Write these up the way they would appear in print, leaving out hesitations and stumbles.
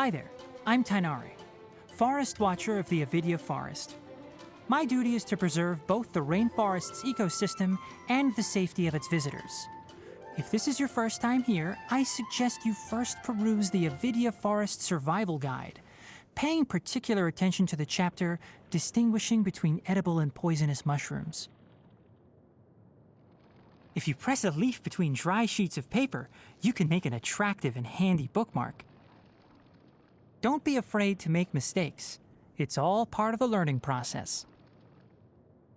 Hi there, I'm Tighnari, Forest Watcher of the Avidya Forest. My duty is to preserve both the rainforest's ecosystem and the safety of its visitors. If this is your first time here, I suggest you first peruse the Avidya Forest Survival Guide, paying particular attention to the chapter distinguishing between edible and poisonous mushrooms. If you press a leaf between dry sheets of paper, you can make an attractive and handy bookmark. Don't be afraid to make mistakes. It's all part of the learning process.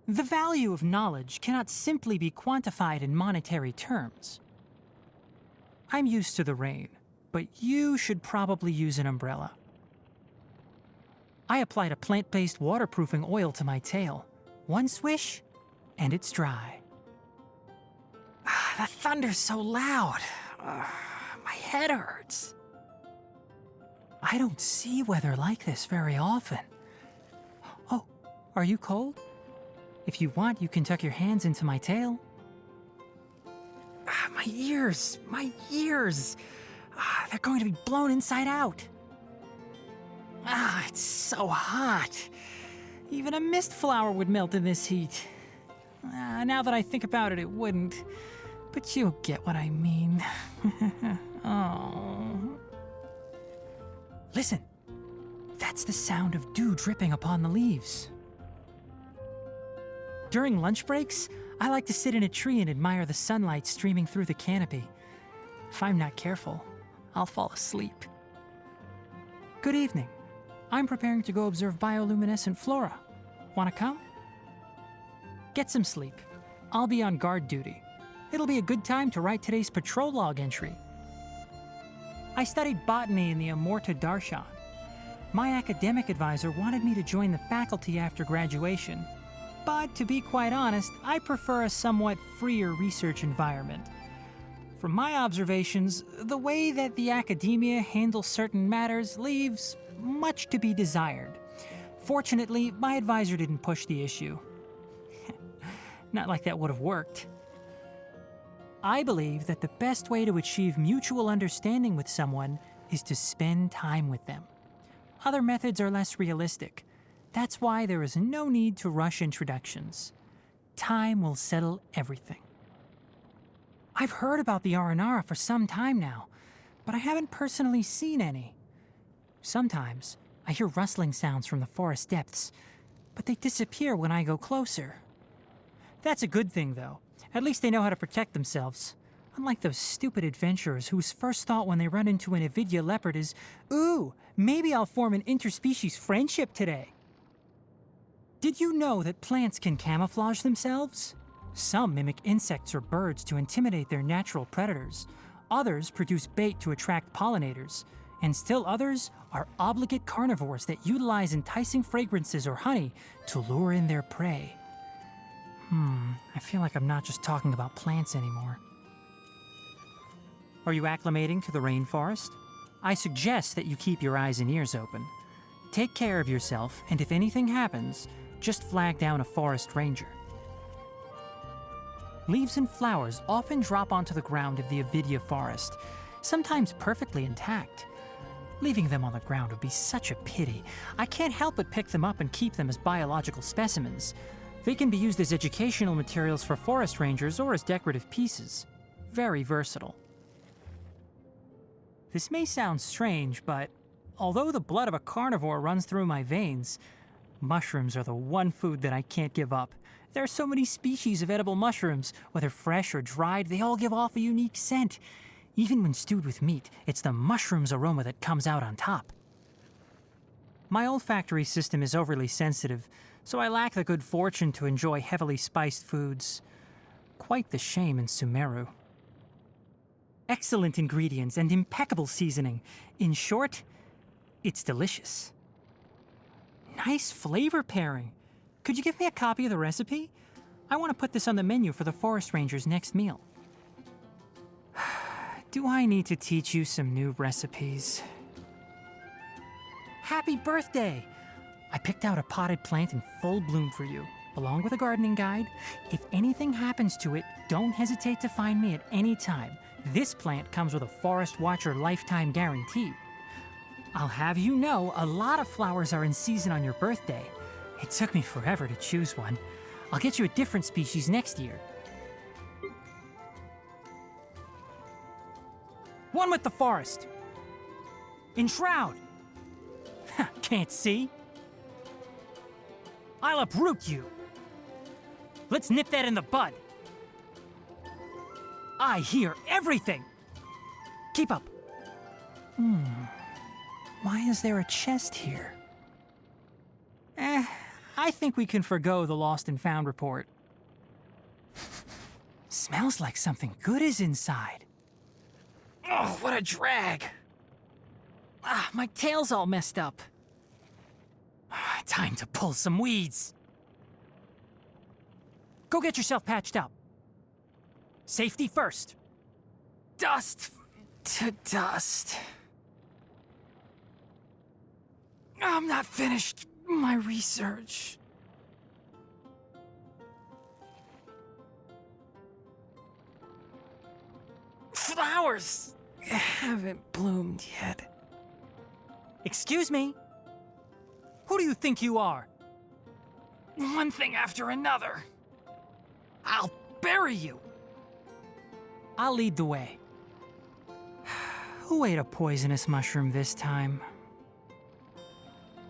The value of knowledge cannot simply be quantified in monetary terms. I'm used to the rain, but you should probably use an umbrella. I applied a plant-based waterproofing oil to my tail. One swish, and it's dry. The thunder's so loud. My head hurts. I don't see weather like this very often. Oh, are you cold? If you want, you can tuck your hands into my tail. My ears! They're going to be blown inside out. It's so hot. Even a mist flower would melt in this heat. Now that I think about it, it wouldn't. But you'll get what I mean. Oh. Listen, that's the sound of dew dripping upon the leaves. During lunch breaks, I like to sit in a tree and admire the sunlight streaming through the canopy. If I'm not careful, I'll fall asleep. Good evening. I'm preparing to go observe bioluminescent flora. Wanna come? Get some sleep. I'll be on guard duty. It'll be a good time to write today's patrol log entry. I studied botany in the Amurta Darshan. My academic advisor wanted me to join the faculty after graduation. But to be quite honest, I prefer a somewhat freer research environment. From my observations, the way that the academia handles certain matters leaves much to be desired. Fortunately, my advisor didn't push the issue. Not like that would have worked. I believe that the best way to achieve mutual understanding with someone is to spend time with them. Other methods are less realistic. That's why there is no need to rush introductions. Time will settle everything. I've heard about the Aranara for some time now, but I haven't personally seen any. Sometimes I hear rustling sounds from the forest depths, but they disappear when I go closer. That's a good thing, though. At least they know how to protect themselves. Unlike those stupid adventurers whose first thought when they run into an Avidya leopard is, "Ooh, maybe I'll form an interspecies friendship today." Did you know that plants can camouflage themselves? Some mimic insects or birds to intimidate their natural predators. Others produce bait to attract pollinators. And still others are obligate carnivores that utilize enticing fragrances or honey to lure in their prey. I feel like I'm not just talking about plants anymore. Are you acclimating to the rainforest? I suggest that you keep your eyes and ears open. Take care of yourself, and if anything happens, just flag down a forest ranger. Leaves and flowers often drop onto the ground of the Avidya forest, sometimes perfectly intact. Leaving them on the ground would be such a pity. I can't help but pick them up and keep them as biological specimens. They can be used as educational materials for forest rangers or as decorative pieces. Very versatile. This may sound strange, but although the blood of a carnivore runs through my veins, mushrooms are the one food that I can't give up. There are so many species of edible mushrooms. Whether fresh or dried, they all give off a unique scent. Even when stewed with meat, it's the mushroom's aroma that comes out on top. My olfactory system is overly sensitive, so I lack the good fortune to enjoy heavily spiced foods. Quite the shame in Sumeru. Excellent ingredients and impeccable seasoning. In short, it's delicious. Nice flavor pairing. Could you give me a copy of the recipe? I want to put this on the menu for the forest ranger's next meal. Do I need to teach you some new recipes? Happy birthday! I picked out a potted plant in full bloom for you, along with a gardening guide. If anything happens to it, don't hesitate to find me at any time. This plant comes with a Forest Watcher lifetime guarantee. I'll have you know, a lot of flowers are in season on your birthday. It took me forever to choose one. I'll get you a different species next year. One with the forest. Enshroud. Can't see? I'll uproot you. Let's nip that in the bud. I hear everything. Keep up. Why is there a chest here? I think we can forgo the lost and found report. Smells like something good is inside. Oh, what a drag. My tail's all messed up. Time to pull some weeds. Go get yourself patched up. Safety first. Dust to dust. I'm not finished my research. Flowers haven't bloomed yet. Excuse me? Who do you think you are? One thing after another. I'll bury you. I'll lead the way. Who ate a poisonous mushroom this time?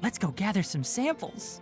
Let's go gather some samples.